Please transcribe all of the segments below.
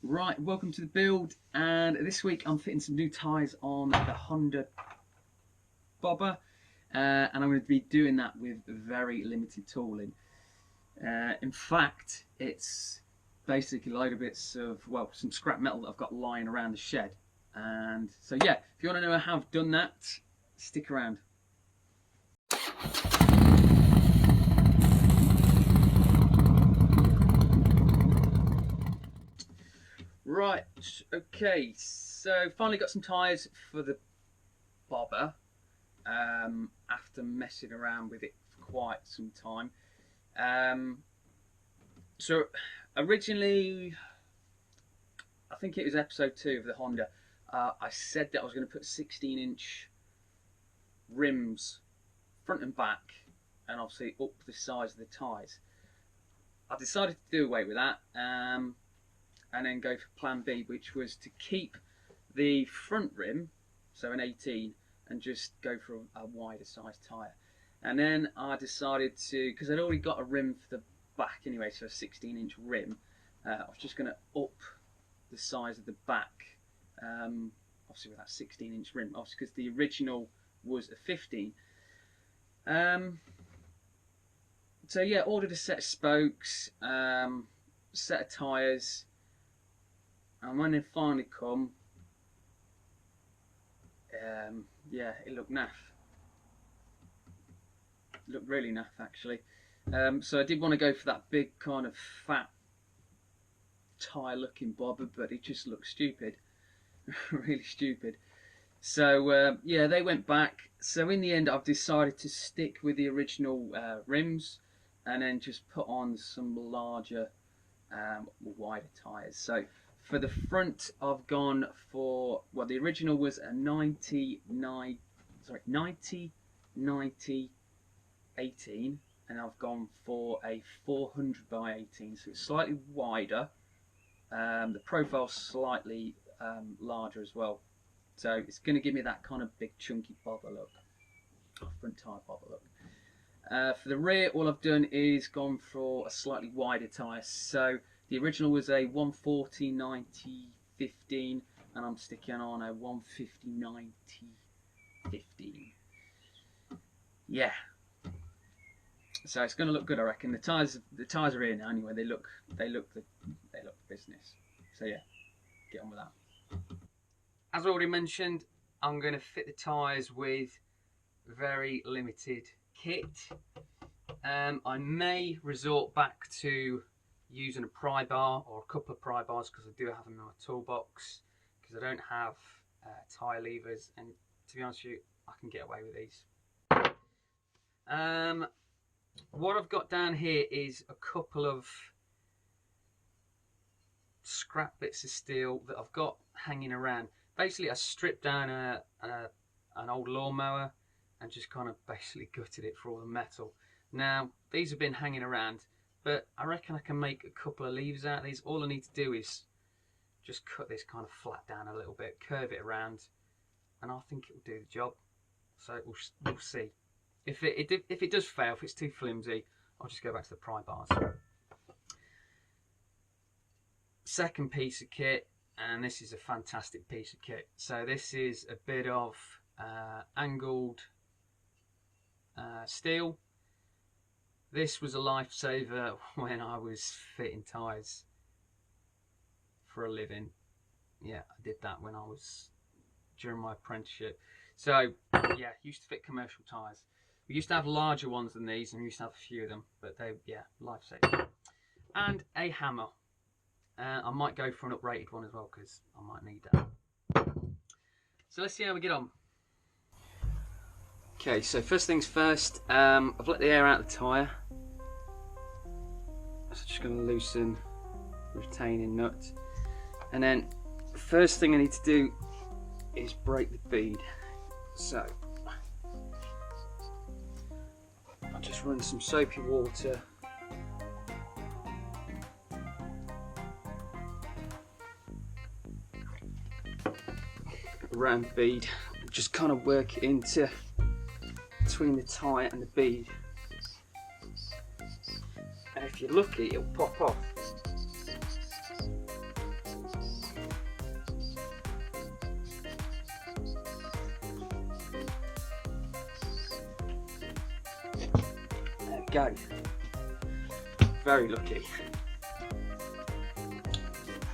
Right, welcome to the build, and this week I'm fitting some new tyres on the Honda bobber, and I'm going to be doing that with very limited tooling. In fact, it's basically a load of bits of, well, some scrap metal that I've got lying around the shed. And so yeah, if you want to know how I've done that, stick around. Right, okay, so finally got some tyres for the bobber after messing around with it for quite some time. So originally, I think it was episode 2 of the Honda, I said that I was going to put 16-inch rims front and back, and obviously up the size of the tyres. I decided to do away with that, and then go for plan B, which was to keep the front rim, so an 18, and just go for a wider size tyre. And then I decided to, because I'd already got a rim for the back anyway, so a 16-inch rim, I was just going to up the size of the back, obviously with that 16-inch rim, obviously because the original was a 15. So yeah, ordered a set of spokes, set of tyres, and when they finally come, yeah, it looked naff. It looked really naff actually. So I did want to go for that big kind of fat tyre looking bobber, but it just looked stupid. Really stupid. So yeah, they went back. So in the end I've decided to stick with the original rims, and then just put on some larger, wider tyres. So for the front I've gone for, well, the original was a 90 18, and I've gone for a 400 by 18, so it's slightly wider. The profile's slightly larger as well, so it's going to give me that kind of big chunky bobber look, front tyre bobber look. For the rear, all I've done is gone for a slightly wider tyre. So the original was a 140 90 15, and I'm sticking on a 150 90 15. Yeah. So it's going to look good, I reckon. The tyres are here now anyway. They look business. So yeah, get on with that. As already mentioned, I'm going to fit the tyres with very limited kit. I may resort back to using a pry bar or a couple of pry bars, because I do have them in my toolbox, because I don't have tyre levers, and to be honest with you, I can get away with these. What I've got down here is a couple of scrap bits of steel that I've got hanging around. Basically, I stripped down an old lawnmower and just kind of basically gutted it for all the metal. Now, these have been hanging around, but I reckon I can make a couple of levers out of these. All I need to do is just cut this kind of flat down a little bit, curve it around, and I think it will do the job. So we'll see. If it does fail, if it's too flimsy, I'll just go back to the pry bars. Second piece of kit, and this is a fantastic piece of kit. So this is a bit of angled steel. This was a lifesaver when I was fitting tyres for a living. Yeah, I did that when I was during my apprenticeship. So yeah, used to fit commercial tyres. We used to have larger ones than these, and we used to have a few of them, but they, yeah, lifesaver. And a hammer. I might go for an uprated one as well, because I might need that. So let's see how we get on. Okay, so first things first, I've let the air out of the tyre. So I'm just going to loosen the retaining nut. And then the first thing I need to do is break the bead. So I'll just run some soapy water around the bead, just kind of work it into between the tyre and the bead, and if you're lucky it'll pop off. go. Very lucky.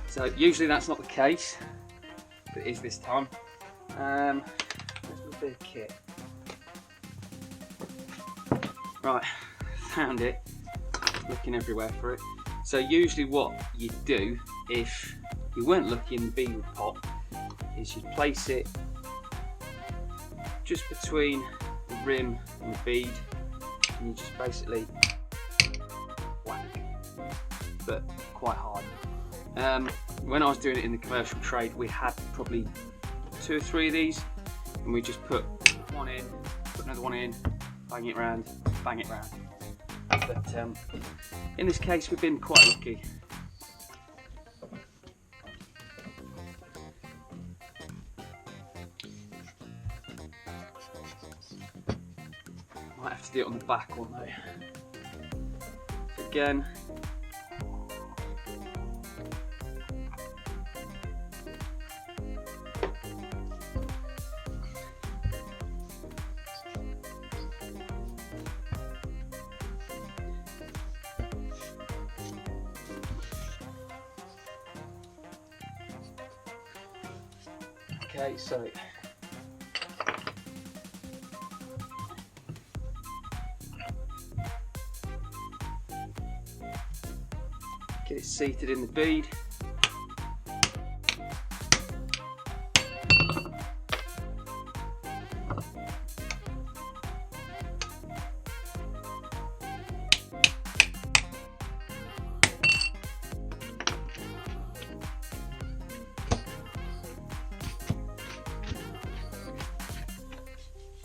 So usually that's not the case, but it is this time. Where's my big kit? Right, found it. Looking everywhere for it. So usually what you do if you weren't looking, the bead would pop, is you place it just between the rim and the bead, and you just basically whack, but quite hard. When I was doing it in the commercial trade, we had probably 2 or 3 of these, and we just put one in, put another one in, bang it round, bang it round. But in this case, we've been quite lucky. Might have to do it on the back one though. So again, okay, so get it seated in the bead.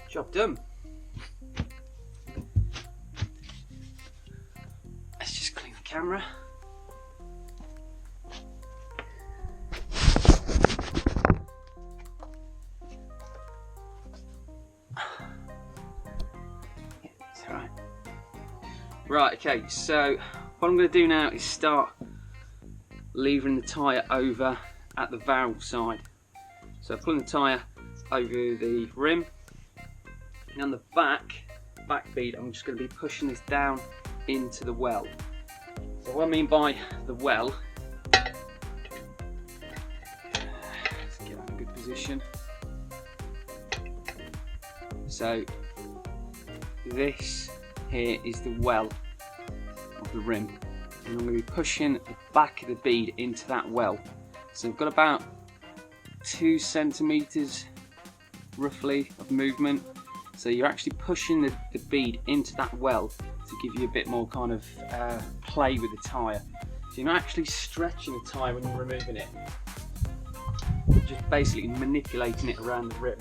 Job done. Let's just clean the camera. It's alright. Right, okay, so what I'm going to do now is start levering the tyre over at the valve side. So pulling the tyre over the rim. And on the back bead, I'm just going to be pushing this down into the well. So what I mean by the well, let's get that in a good position. So this here is the well of the rim, and I'm going to be pushing the back of the bead into that well. So I've got about 2 centimeters roughly of movement. So you're actually pushing the bead into that well to give you a bit more kind of play with the tyre. So you're not actually stretching the tyre when you're removing it. You're just basically manipulating it around the rim.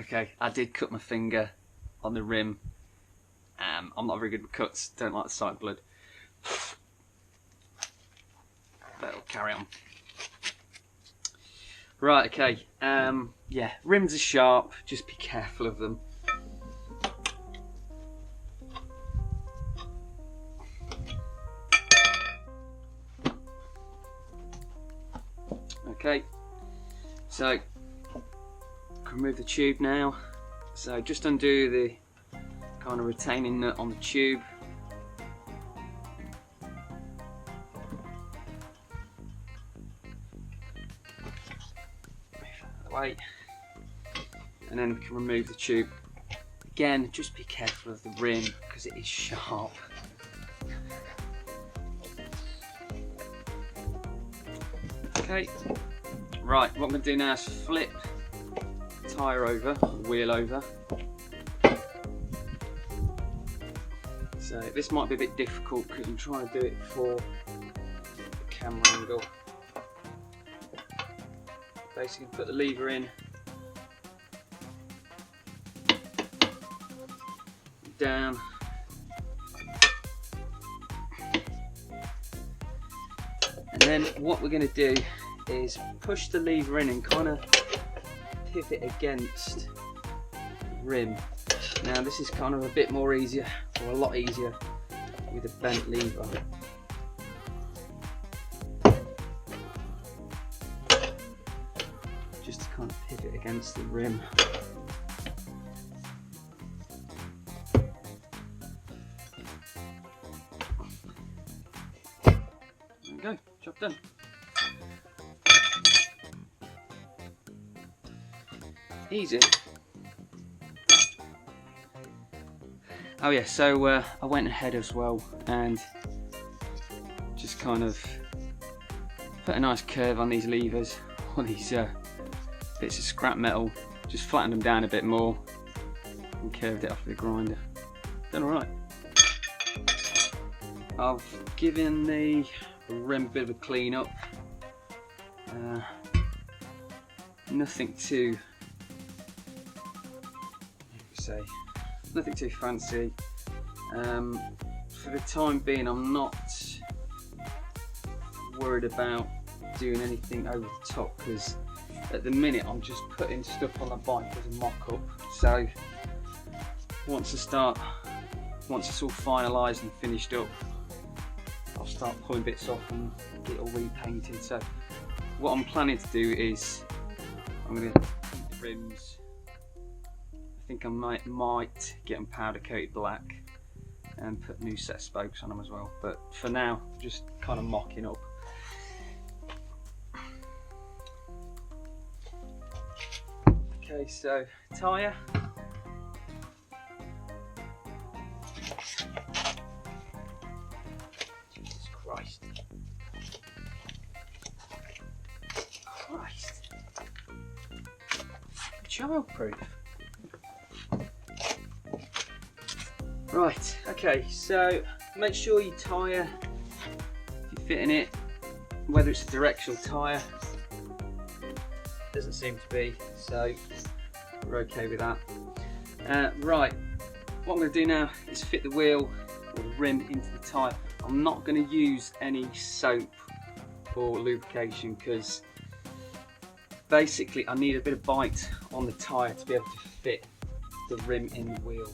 Okay, I did cut my finger on the rim. I'm not very good with cuts, don't like the sight of blood. But it'll carry on. Right, okay, yeah, rims are sharp, just be careful of them. Okay, so remove the tube now. So just undo the kind of retaining nut on the tube. Move that out of the way. And then we can remove the tube. Again, just be careful of the rim because it is sharp. Okay, right, what I'm going to do now is flip tyre over, wheel over. So this might be a bit difficult because I'm trying to do it for the camera angle. Basically put the lever in, down, and then what we're going to do is push the lever in and kind of pivot against the rim. Now this is kind of a bit more easier, or a lot easier, with a bent lever. Just to kind of pivot against the rim. There we go, job done. Easy. Oh yeah, so I went ahead as well and just kind of put a nice curve on these levers, all these bits of scrap metal, just flattened them down a bit more and curved it off with a grinder. Done alright. I've given the rim a bit of a clean up. Nothing too, nothing too fancy. For the time being, I'm not worried about doing anything over the top, because at the minute I'm just putting stuff on the bike as a mock-up. So once it's all finalised and finished up, I'll start pulling bits off and get it all repainted. So what I'm planning to do is I'm going to paint the rims. I think I might get them powder coated black and put a new set of spokes on them as well. But for now, just kind of mocking up. Okay, so tyre. Jesus Christ. Childproof. Right, okay, so make sure your tyre, if you're fitting it, whether it's a directional tyre, doesn't seem to be, so we're okay with that. Right, what I'm going to do now is fit the wheel or the rim into the tyre. I'm not going to use any soap or lubrication, because basically I need a bit of bite on the tyre to be able to fit the rim in the wheel.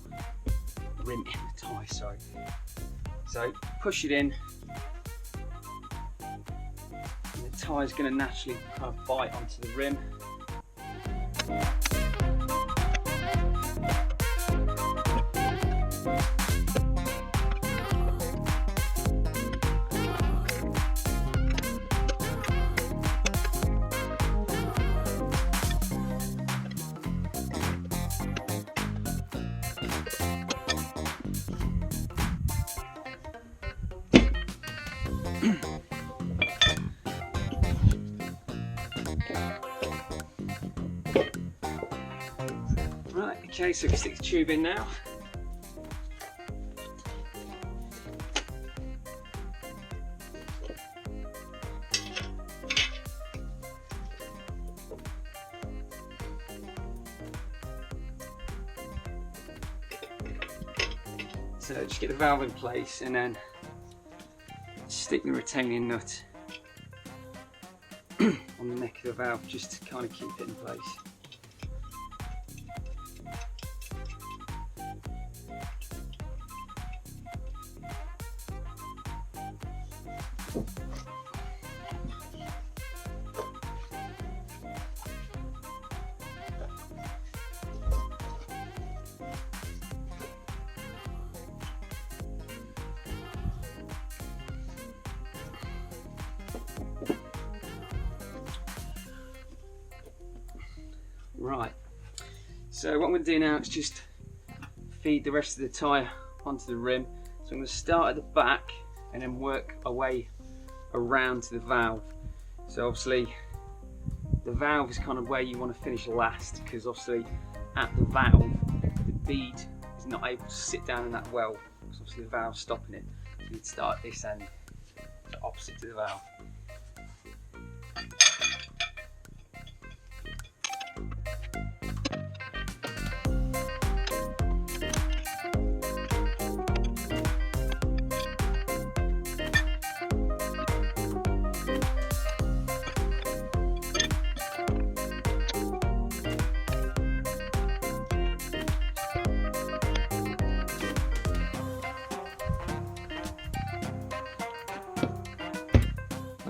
Rim in the tyre, sorry. So push it in, and the tyre's going to naturally kind of bite onto the rim. Right, okay, so we can stick the tube in now. So just get the valve in place and then stick the retaining nut on the neck of the valve, just to kind of keep it in place. Right, so what I'm going to do now is just feed the rest of the tyre onto the rim. So I'm going to start at the back and then work our way around to the valve. So obviously the valve is kind of where you want to finish last, because obviously at the valve the bead is not able to sit down in that well, because obviously the valve's stopping it. So you'd start at this end, so opposite to the valve.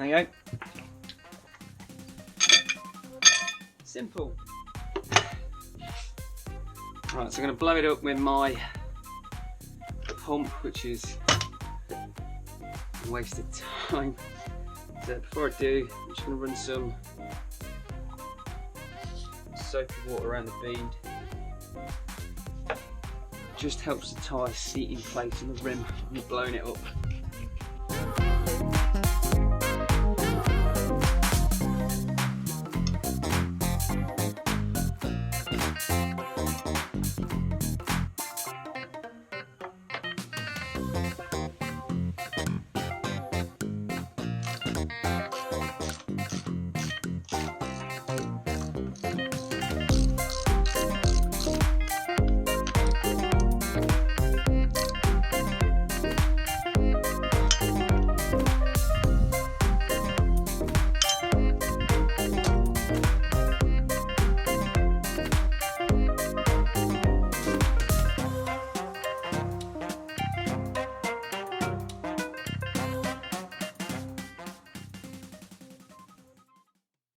There you go. Simple. Right, so I'm going to blow it up with my pump, which is a waste of time. So before I do, I'm just going to run some soapy water around the bead. Just helps the tyre seat in place on the rim when you're blowing it up.